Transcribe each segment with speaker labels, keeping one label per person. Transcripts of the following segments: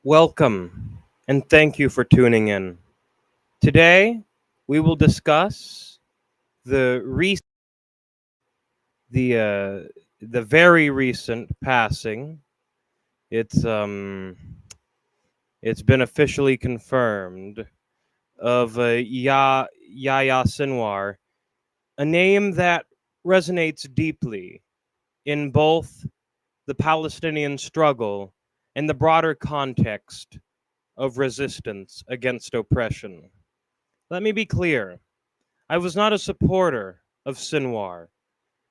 Speaker 1: Welcome, and thank you for tuning in. Today, we will discuss the re- the uh, the very recent passing. It's um it's been officially confirmed of Yahya Sinwar, a name that resonates deeply in both the Palestinian struggle and the broader context of resistance against oppression. Let me be clear. I was not a supporter of Sinwar.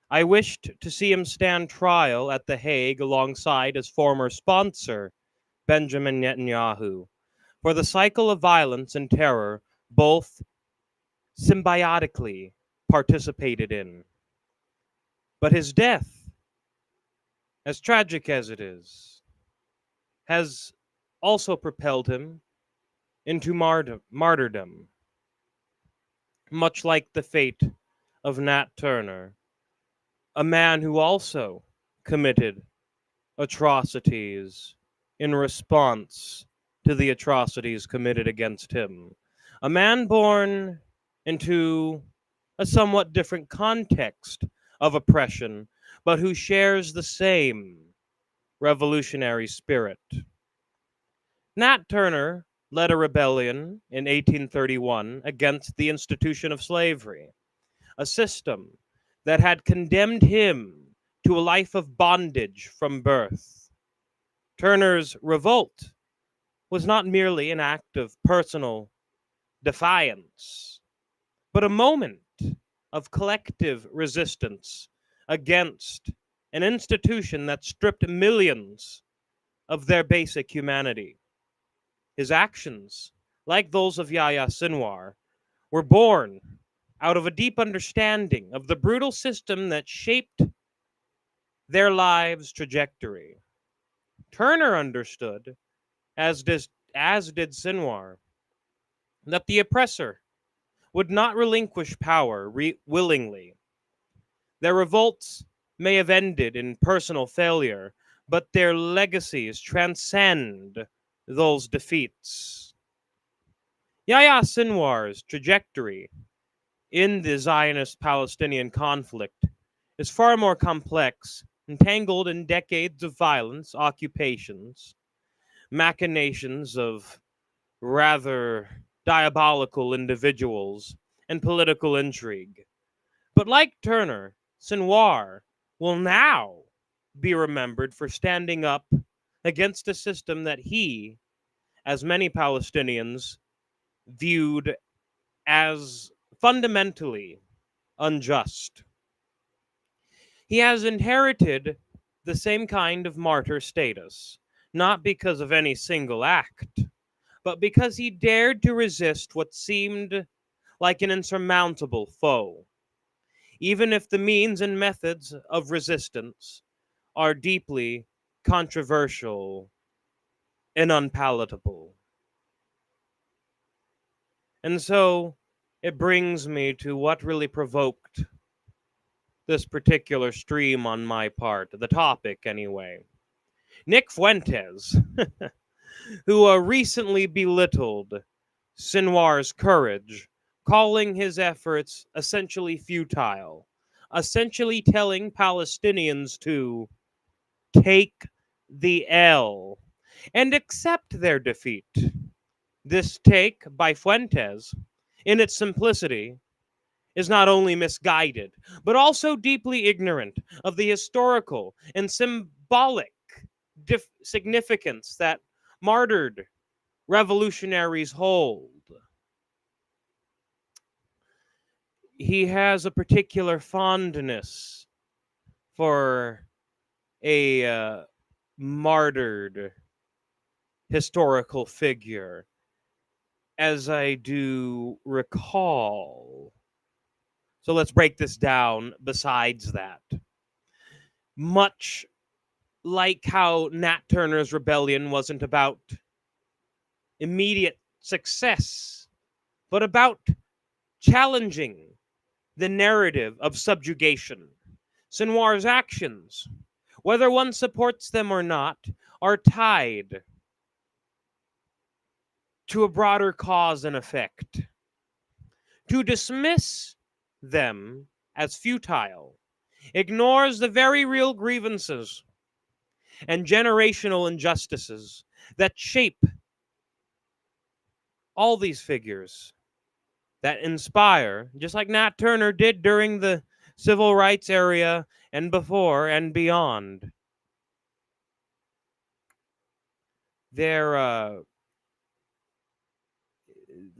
Speaker 1: I wished to see him stand trial at The Hague alongside his former sponsor, Benjamin Netanyahu, for the cycle of violence and terror both symbiotically participated in. But his death, as tragic as it is, has also propelled him into martyrdom, much like the fate of Nat Turner, a man who also committed atrocities in response to the atrocities committed against him. A man born into a somewhat different context of oppression, but who shares the same revolutionary spirit. Nat Turner led a rebellion in 1831 against the institution of slavery, a system that had condemned him to a life of bondage from birth. Turner's revolt was not merely an act of personal defiance, but a moment of collective resistance against an institution that stripped millions of their basic humanity. His actions, like those of Yahya Sinwar, were born out of a deep understanding of the brutal system that shaped their lives' trajectory. Turner understood, as did Sinwar, that the oppressor would not relinquish power willingly. Their revolts may have ended in personal failure, but their legacies transcend those defeats. Yahya Sinwar's trajectory in the Zionist Palestinian conflict is far more complex, entangled in decades of violence, occupations, machinations of rather diabolical individuals, and political intrigue. But like Turner, Sinwar will now be remembered for standing up against a system that he, as many Palestinians, viewed as fundamentally unjust. He has inherited the same kind of martyr status, not because of any single act, but because he dared to resist what seemed like an insurmountable foe, even if the means and methods of resistance are deeply controversial and unpalatable. And so it brings me to what really provoked this particular stream on my part, the topic anyway. Nick Fuentes, who recently belittled Sinwar's courage, calling his efforts essentially futile, essentially telling Palestinians to take the L and accept their defeat. This take by Fuentes, in its simplicity, is not only misguided, but also deeply ignorant of the historical and symbolic significance that martyred revolutionaries hold. He has a particular fondness for a martyred historical figure, as I do recall. So let's break this down besides that. Much like how Nat Turner's rebellion wasn't about immediate success, but about challenging the narrative of subjugation. Sinwar's actions, whether one supports them or not, are tied to a broader cause and effect. To dismiss them as futile ignores the very real grievances and generational injustices that shape all these figures, that inspire, just like Nat Turner did during the civil rights era and before and beyond. They're,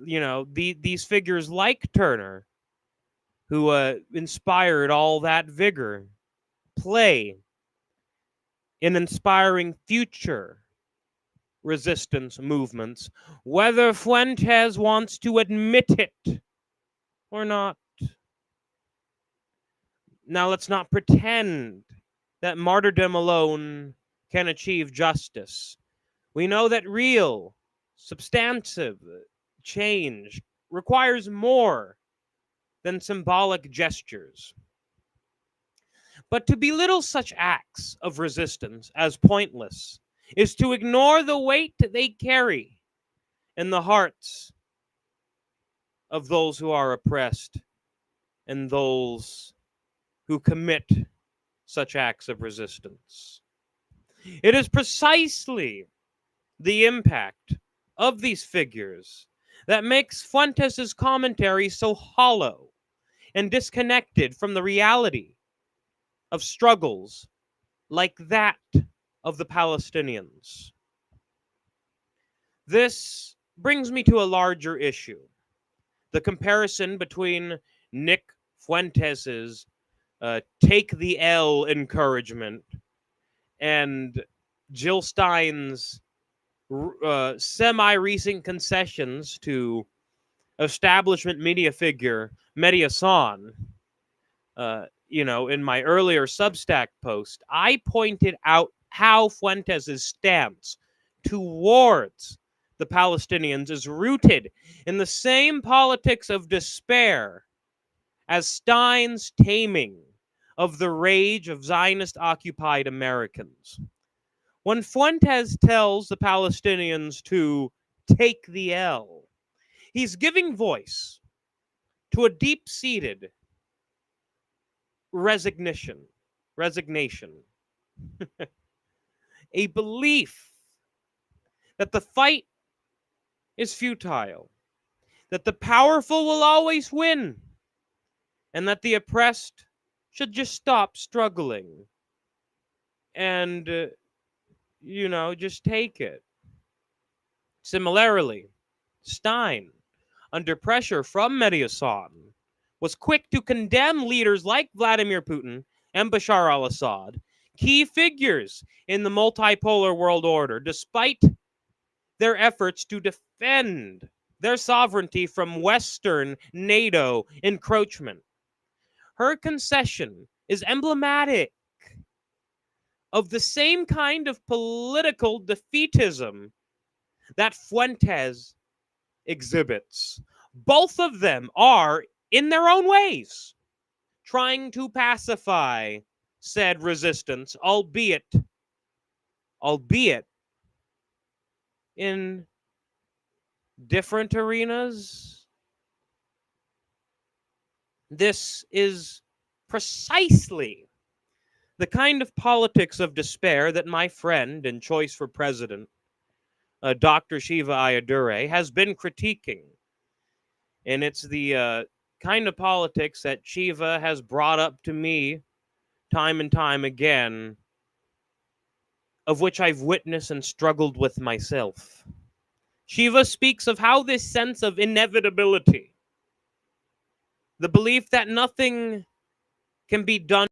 Speaker 1: these figures like Turner, who inspired all that vigor, play in inspiring future resistance movements, whether Fuentes wants to admit it or not. Now, let's not pretend that martyrdom alone can achieve justice. We know that real, substantive change requires more than symbolic gestures. But to belittle such acts of resistance as pointless is to ignore the weight they carry in the hearts of those who are oppressed and those who commit such acts of resistance. It is precisely the impact of these figures that makes Fuentes' commentary so hollow and disconnected from the reality of struggles like that of the Palestinians. This brings me to a larger issue: the comparison between Nick Fuentes' take the L encouragement and Jill Stein's semi-recent concessions to establishment media figure Mehdi Hassan. In my earlier Substack post, I pointed out how Fuentes' stance towards the Palestinians is rooted in the same politics of despair as Stein's taming of the rage of Zionist-occupied Americans. When Fuentes tells the Palestinians to take the L, he's giving voice to a deep-seated resignation, a belief that the fight is futile, that the powerful will always win, and that the oppressed should just stop struggling and, just take it. Similarly, Stein, under pressure from Mehdi Hassan, was quick to condemn leaders like Vladimir Putin and Bashar al-Assad, key figures in the multipolar world order, despite their efforts to defend their sovereignty from Western NATO encroachment. Her concession is emblematic of the same kind of political defeatism that Fuentes exhibits. Both of them are, in their own ways, trying to pacify said resistance, albeit in different arenas. This is precisely the kind of politics of despair that my friend and choice for president, Dr. Shiva Ayyadurai, has been critiquing. And it's the kind of politics that Shiva has brought up to me time and time again, of which I've witnessed and struggled with myself. Shiva speaks of how this sense of inevitability, the belief that nothing can be done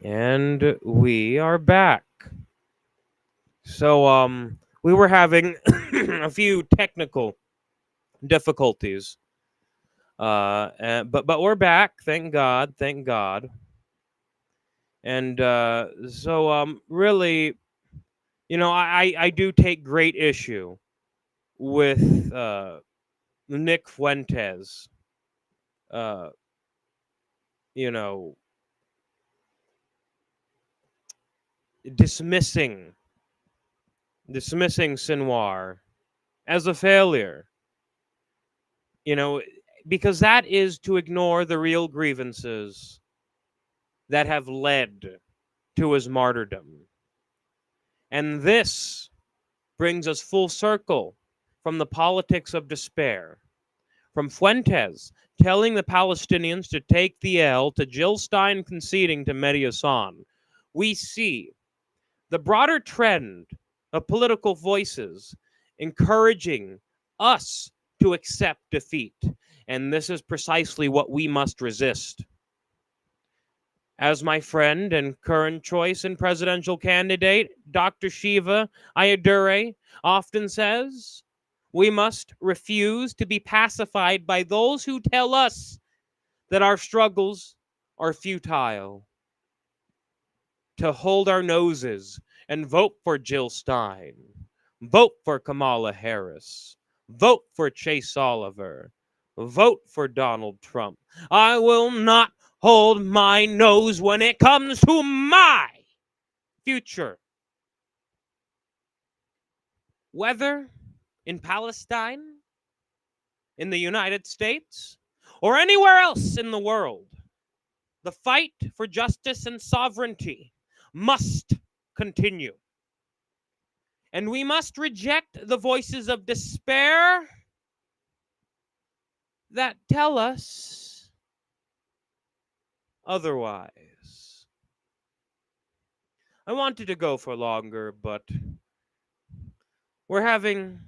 Speaker 1: And we are back. So we were having a few technical difficulties. But we're back, thank God, thank God. And really, I do take great issue with Nick Fuentes, uh, you know, dismissing Sinwar as a failure, you know, because that is to ignore the real grievances that have led to his martyrdom. And this brings us full circle from the politics of despair, from Fuentes telling the Palestinians to take the L to Jill Stein conceding to Mehdi Hassan. We see the broader trend of political voices encouraging us to accept defeat. And this is precisely what we must resist. As my friend and current choice and presidential candidate, Dr. Shiva Ayadure, often says, we must refuse to be pacified by those who tell us that our struggles are futile. To hold our noses and vote for Jill Stein, vote for Kamala Harris, vote for Chase Oliver, vote for Donald Trump. I will not hold my nose when it comes to my future. Whether in Palestine, in the United States, or anywhere else in the world, the fight for justice and sovereignty must continue. And we must reject the voices of despair that tell us otherwise. I wanted to go for longer, but we're having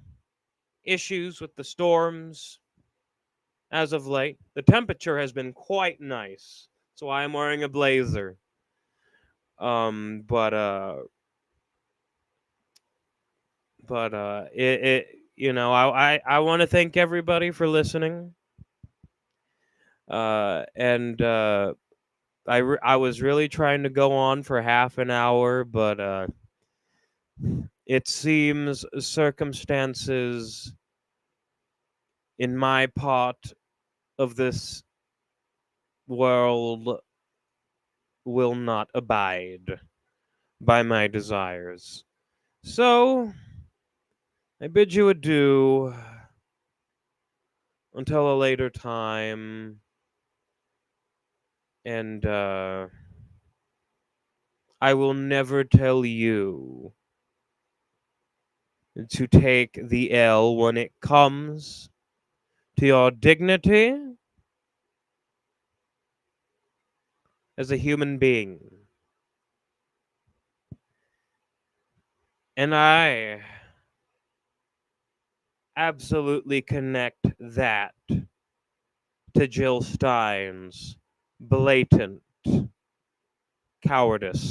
Speaker 1: issues with the storms as of late. The temperature has been quite nice, so I am wearing a blazer. But it I want to thank everybody for listening. And I was really trying to go on for half an hour, but it seems circumstances in my part of this world will not abide by my desires. So I bid you adieu until a later time. And I will never tell you to take the L when it comes to your dignity as a human being. And I absolutely connect that to Jill Stein's blatant cowardice.